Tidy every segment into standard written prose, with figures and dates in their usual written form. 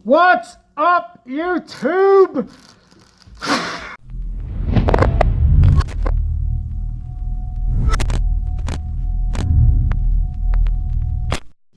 What's up, YouTube?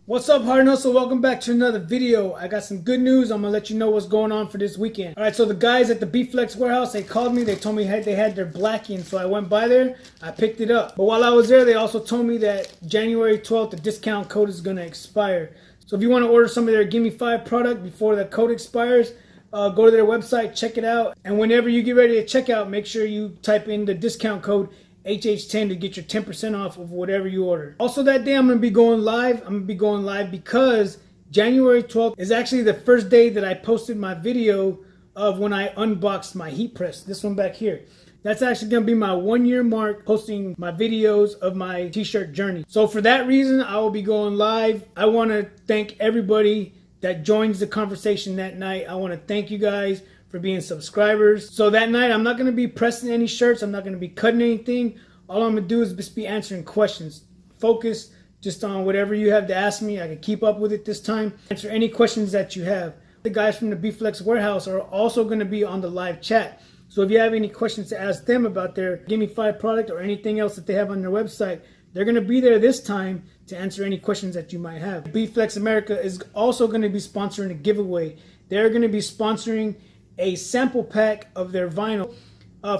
What's up, Hard Hustle? Welcome back to another video. I got some good news. I'm gonna let you know what's going on for this weekend. All right, so the guys at the B-Flex warehouse, they called me. They told me they had their Blackie, so I went by there. I picked it up. But while I was there, they also told me that January 12th, the discount code is gonna expire. So if you want to order some of their Gimme 5 product before the code expires, go to their website, check it out. And whenever you get ready to check out, make sure you type in the discount code HH10 to get your 10% off of whatever you order. Also that day I'm going to be going live. I'm going to be going live because January 12th is actually the first day that I posted my video of when I unboxed my heat press. This one back here. That's actually going to be my 1-year mark posting my videos of my t-shirt journey. So for that reason, I will be going live. I want to thank everybody that joins the conversation that night. I want to thank you guys for being subscribers. So that night, I'm not going to be pressing any shirts. I'm not going to be cutting anything. All I'm going to do is just be answering questions. Focus just on whatever you have to ask me. I can keep up with it this time. Answer any questions that you have. The guys from the B-Flex warehouse are also going to be on the live chat. So if you have any questions to ask them about their Gimme 5 product or anything else that they have on their website, they're going to be there this time to answer any questions that you might have. B-Flex America is also going to be sponsoring a giveaway. They're going to be sponsoring a sample pack of their vinyl.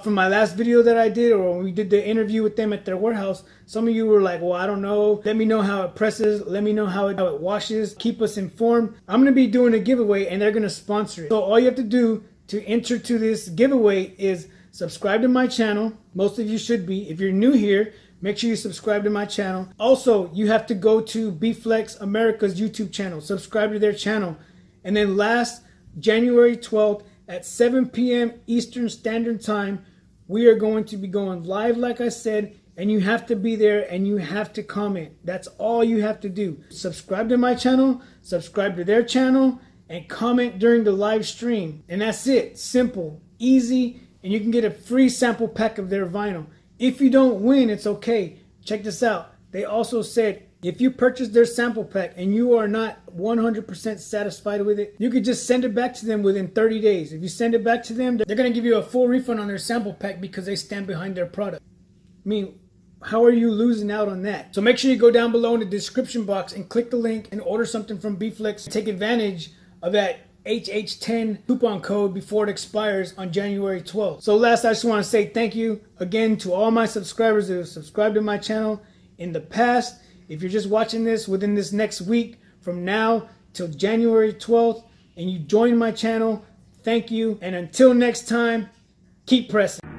From my last video that I did, or when we did the interview with them at their warehouse, some of you were like, well, I don't know. Let me know how it presses. Let me know how it washes. Keep us informed. I'm going to be doing a giveaway and they're going to sponsor it. So all you have to do to enter to this giveaway is subscribe to my channel. Most of you should be. If you're new here, make sure you subscribe to my channel. Also, you have to go to B-Flex America's YouTube channel. Subscribe to their channel. And then last January 12th at 7 p.m. Eastern Standard Time, we are going to be going live, like I said, and you have to be there and you have to comment. That's all you have to do. Subscribe to my channel, subscribe to their channel, and comment during the live stream. And that's it. Simple, easy, and you can get a free sample pack of their vinyl. If you don't win, it's okay. Check this out. They also said if you purchase their sample pack and you are not 100% satisfied with it, you could just send it back to them within 30 days. If you send it back to them, they're going to give you a full refund on their sample pack because they stand behind their product. I mean, how are you losing out on that? So make sure you go down below in the description box and click the link and order something from B-Flex. Take advantage of that HH10 coupon code before it expires on January 12th. So last, I just want to say thank you again to all my subscribers that have subscribed to my channel in the past. If you're just watching this within this next week from now till January 12th and you join my channel, thank you. And until next time, keep pressing.